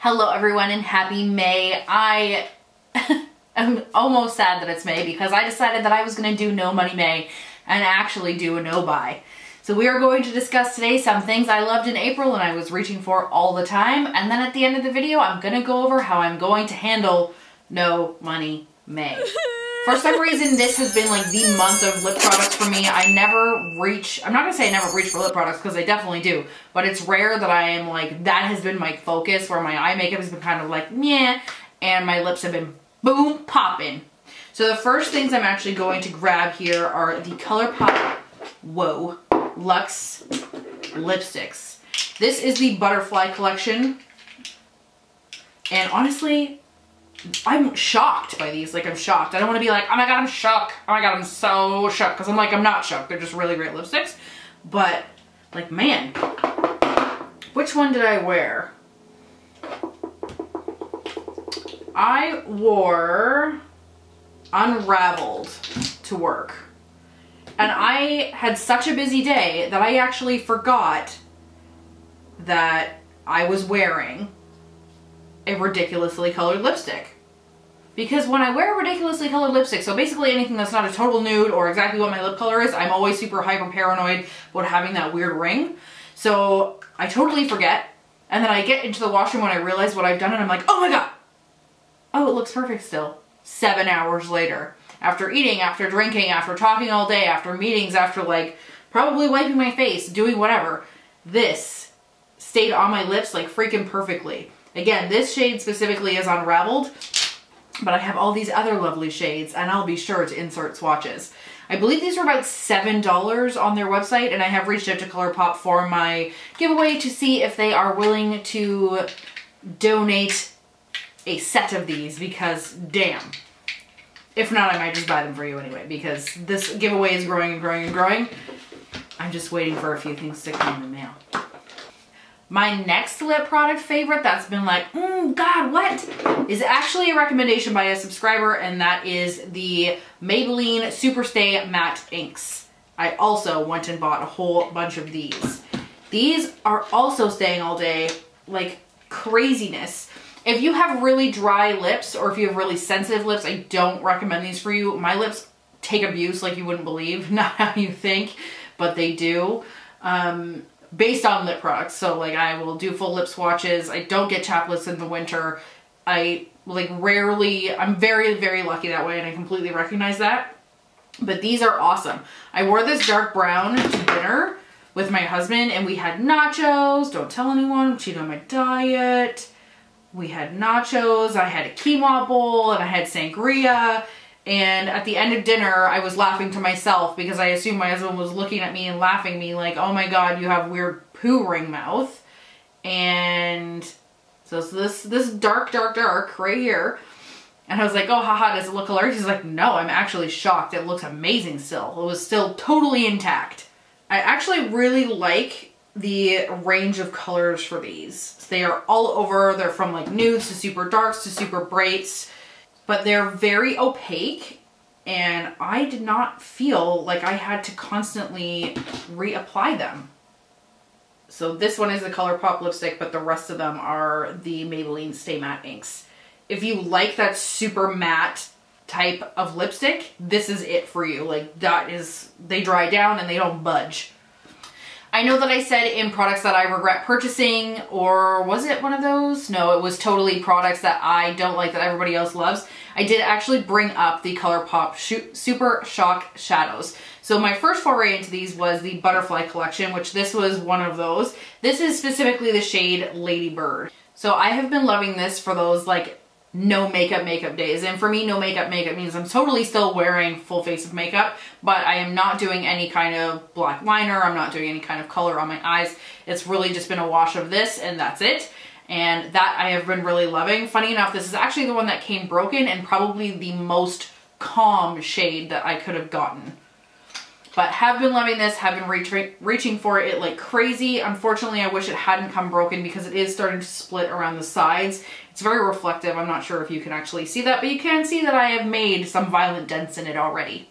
Hello everyone and happy May. I am almost sad that it's May because I decided that I was going to do no money May and actually do a no buy. So we are going to discuss today some things I loved in April and I was reaching for all the time, and then at the end of the video I'm going to go over how I'm going to handle no money May. For some reason this has been like the month of lip products for me. I'm not going to say I never reach for lip products because I definitely do, but it's rare that I am like, that has been my focus, where my eye makeup has been kind of like meh and my lips have been boom popping. So the first things I'm actually going to grab here are the ColourPop Luxe lipsticks. This is the Butterfly collection, and honestly I'm shocked by these. Like, I'm shocked. I don't want to be like, oh my god, I'm shocked. Oh my god, I'm so shocked. Because I'm like, I'm not shocked. They're just really great lipsticks. But, like, man. Which one did I wear? I wore Unraveled to work. And I had such a busy day that I actually forgot that I was wearing a ridiculously colored lipstick. Because when I wear a ridiculously colored lipstick, so basically anything that's not a total nude or exactly what my lip color is, I'm always super hyper paranoid about having that weird ring. So I totally forget, and then I get into the washroom when I realize what I've done and I'm like, oh my god! Oh, it looks perfect still. 7 hours later. After eating, after drinking, after talking all day, after meetings, after like probably wiping my face, doing whatever, this stayed on my lips like freaking perfectly. Again, this shade specifically is Unraveled, but I have all these other lovely shades and I'll be sure to insert swatches. I believe these were about $7 on their website, and I have reached out to ColourPop for my giveaway to see if they are willing to donate a set of these, because damn. If not, I might just buy them for you anyway, because this giveaway is growing and growing and growing. I'm just waiting for a few things to come in the mail. My next lip product favorite that's been like, god, what? Is actually a recommendation by a subscriber, and that is the Maybelline Superstay Matte Inks. I also went and bought a whole bunch of these. These are also staying all day, like craziness. If you have really dry lips or if you have really sensitive lips, I don't recommend these for you. My lips take abuse like you wouldn't believe. Not how you think, but they do. Based on lip products. So like, I will do full lip swatches. I don't get chapped lips in the winter. I like rarely, I'm very, very lucky that way, and I completely recognize that. But these are awesome. I wore this dark brown to dinner with my husband, and we had nachos. Don't tell anyone, cheat on my diet. We had nachos, I had a quinoa bowl, and I had sangria. And at the end of dinner, I was laughing to myself because I assumed my husband was looking at me and laughing at me like, oh my god, you have weird poo ring mouth. And so it's this dark right here. And I was like, oh haha, does it look hilarious? He's like, no, I'm actually shocked. It looks amazing still. It was still totally intact. I actually really like the range of colors for these. They are all over. They're from like nudes to super darks to super brights. But they're very opaque, and I did not feel like I had to constantly reapply them. So this one is the ColourPop lipstick, but the rest of them are the Maybelline Stay Matte Inks. If you like that super matte type of lipstick, this is it for you. Like, that is, they dry down and they don't budge. I know that I said in products that I regret purchasing, or was it one of those? No, it was totally products that I don't like that everybody else loves. I did actually bring up the ColourPop Super Shock Shadows. So my first foray into these was the Butterfly collection, which this was one of those. This is specifically the shade Lady Bird. So I have been loving this for those like no makeup days. And for me, no makeup means I'm totally still wearing full face of makeup, but I am not doing any kind of black liner. I'm not doing any kind of color on my eyes. It's really just been a wash of this and that's it. And that I have been really loving. Funny enough, this is actually the one that came broken and probably the most calm shade that I could have gotten. But have been loving this, have been reaching for it like crazy. Unfortunately, I wish it hadn't come broken because it is starting to split around the sides. It's very reflective. I'm not sure if you can actually see that, but you can see that I have made some violent dents in it already.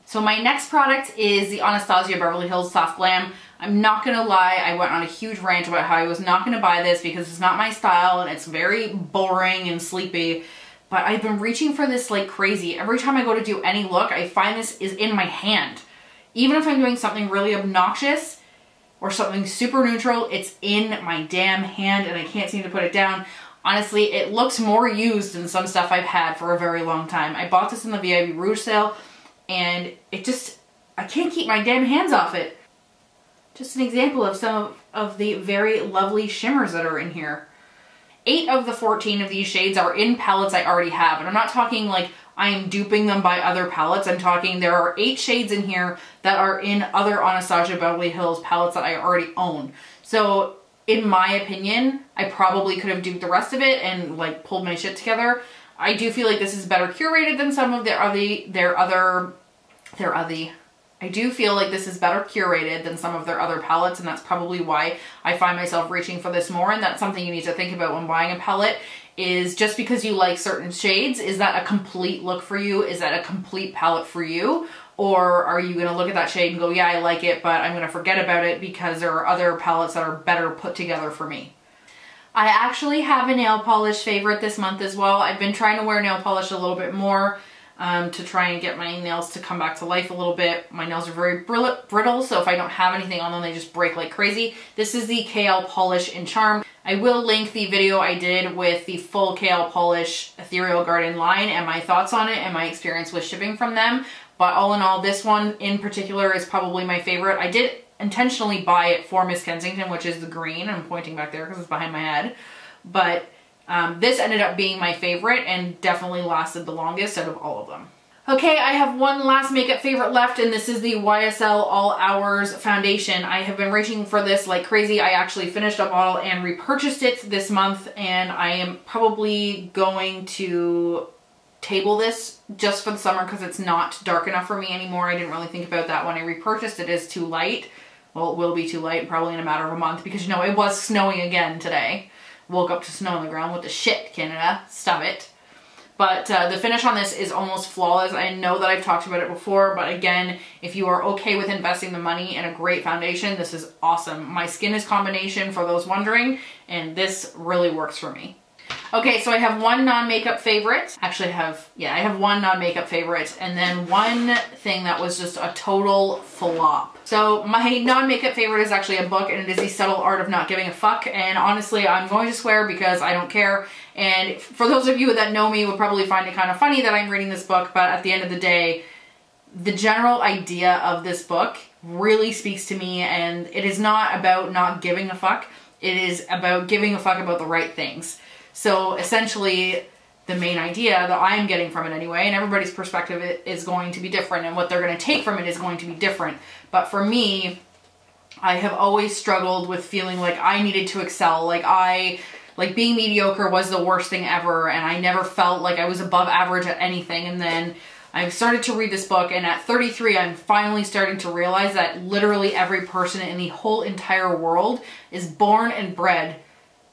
So my next product is the Anastasia Beverly Hills Soft Glam I'm not gonna lie, I went on a huge rant about how I was not gonna buy this because it's not my style and it's very boring and sleepy. But I've been reaching for this like crazy. Every time I go to do any look, I find this is in my hand. Even if I'm doing something really obnoxious or something super neutral, it's in my damn hand and I can't seem to put it down. Honestly, it looks more used than some stuff I've had for a very long time. I bought this in the VIB Rouge sale and it just, I can't keep my damn hands off it. Just an example of some of the very lovely shimmers that are in here. 8 of the 14 of these shades are in palettes I already have. And I'm not talking like I am duping them by other palettes. I'm talking there are 8 shades in here that are in other Anastasia Beverly Hills palettes that I already own. So in my opinion, I probably could have duped the rest of it and like pulled my shit together. I do feel like this is better curated than some of I do feel like this is better curated than some of their other palettes, and that's probably why I find myself reaching for this more. And that's something you need to think about when buying a palette, is just because you like certain shades, is that a complete look for you? Is that a complete palette for you? Or are you gonna look at that shade and go, yeah, I like it, but I'm gonna forget about it because there are other palettes that are better put together for me? I actually have a nail polish favorite this month as well. I've been trying to wear nail polish a little bit more to try and get my nails to come back to life a little bit. My nails are very brittle, so if I don't have anything on them, they just break like crazy. This is the KL Polish in Charm. I will link the video I did with the full KL Polish Ethereal Garden line and my thoughts on it and my experience with shipping from them. But all in all, this one in particular is probably my favorite. I did intentionally buy it for Miss Kensington, which is the green. I'm pointing back there because it's behind my head. But this ended up being my favorite and definitely lasted the longest out of all of them. Okay, I have one last makeup favorite left, and this is the YSL All Hours Foundation. I have been reaching for this like crazy. I actually finished a bottle and repurchased it this month, and I am probably going to table this just for the summer because it's not dark enough for me anymore. I didn't really think about that when I repurchased it as too light. Well, it will be too light probably in a matter of a month because, you know, it was snowing again today. Woke up to snow on the ground. What the shit, Canada? Stop it. But the finish on this is almost flawless. I know that I've talked about it before, but again, if you are okay with investing the money in a great foundation, this is awesome. My skin is combination for those wondering, and this really works for me. Okay, so I have one non-makeup favorite. Actually, I have one non-makeup favorite, and then one thing that was just a total flop. So my non-makeup favorite is actually a book, and it is The Subtle Art of Not Giving a Fuck. And honestly, I'm going to swear because I don't care. And for those of you that know me would probably find it kind of funny that I'm reading this book, but at the end of the day, the general idea of this book really speaks to me, and it is not about not giving a fuck. It is about giving a fuck about the right things. So essentially, the main idea that I'm getting from it anyway, and everybody's perspective is going to be different, and what they're going to take from it is going to be different. But for me, I have always struggled with feeling like I needed to excel. Like being mediocre was the worst thing ever, and I never felt like I was above average at anything. And then I started to read this book, and at 33, I'm finally starting to realize that literally every person in the whole entire world is born and bred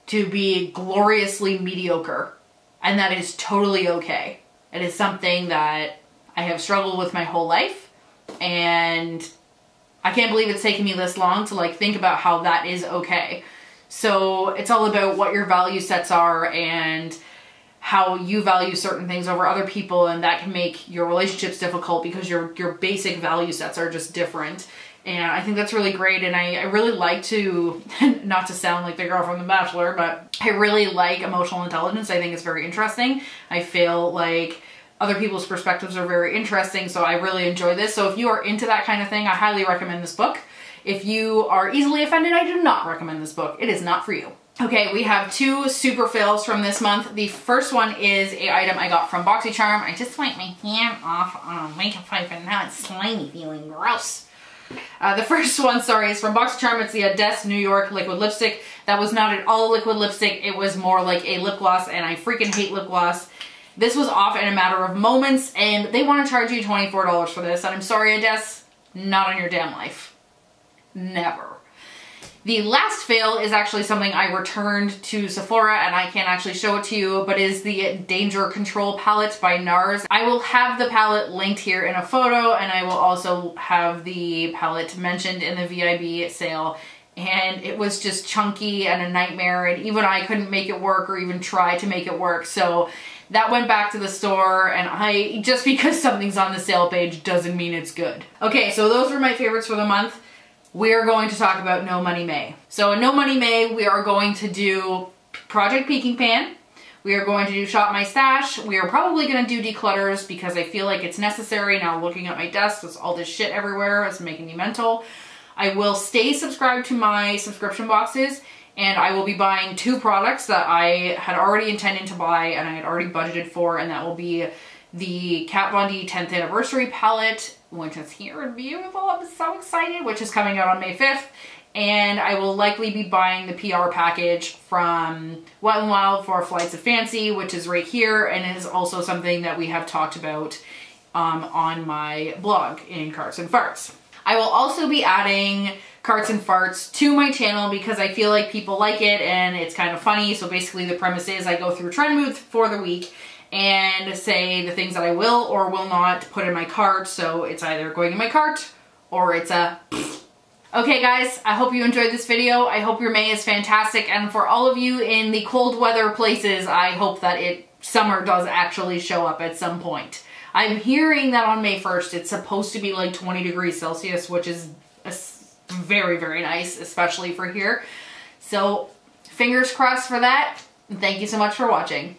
to be gloriously mediocre. And that is totally okay. It is something that I have struggled with my whole life, and I can't believe it's taken me this long to like think about how that is okay. So it's all about what your value sets are and how you value certain things over other people, and that can make your relationships difficult because your basic value sets are just different. And I think that's really great, and I really like to, not to sound like the girl from The Bachelor, but I really like emotional intelligence. I think it's very interesting. I feel like other people's perspectives are very interesting, so I really enjoy this. So if you are into that kind of thing, I highly recommend this book. If you are easily offended, I do not recommend this book. It is not for you. Okay, we have 2 super fails from this month. The first one is an item I got from BoxyCharm. I just wiped my hand off on a makeup wipe and now it's slimy feeling gross. The first one, sorry, is from BoxyCharm. It's the Odessa New York liquid lipstick. That was not at all a liquid lipstick. It was more like a lip gloss, and I freaking hate lip gloss. This was off in a matter of moments, and they want to charge you $24 for this. And I'm sorry, Odessa, not on your damn life. Never. The last fail is actually something I returned to Sephora, and I can't actually show it to you, but is the Danger Control palette by NARS. I will have the palette linked here in a photo, and I will also have the palette mentioned in the VIB sale. And it was just chunky and a nightmare, and even I couldn't make it work or even try to make it work. So that went back to the store, and just because something's on the sale page doesn't mean it's good. Okay, so those were my favorites for the month. We are going to talk about No Money May. So in No Money May, we are going to do Project Peking Pan. We are going to do Shop My Stash. We are probably going to do declutters because I feel like it's necessary. Now looking at my desk, there's all this shit everywhere. It's making me mental. I will stay subscribed to my subscription boxes, and I will be buying 2 products that I had already intended to buy and I had already budgeted for, and that will be the Kat Von D 10th Anniversary palette, which is here and beautiful. I'm so excited, which is coming out on May 5th. And I will likely be buying the PR package from Wet n Wild for Flights of Fancy, which is right here, and is also something that we have talked about on my blog in Carts and Farts. I will also be adding Carts and Farts to my channel because I feel like people like it and it's kind of funny. So basically the premise is I go through trend moves for the week and say the things that I will or will not put in my cart. So it's either going in my cart or it's a... Okay guys, I hope you enjoyed this video. I hope your May is fantastic, and for all of you in the cold weather places, I hope that summer does actually show up at some point. I'm hearing that on May 1st it's supposed to be like 20 degrees Celsius, which is very, very nice, especially for here. So fingers crossed for that. Thank you so much for watching.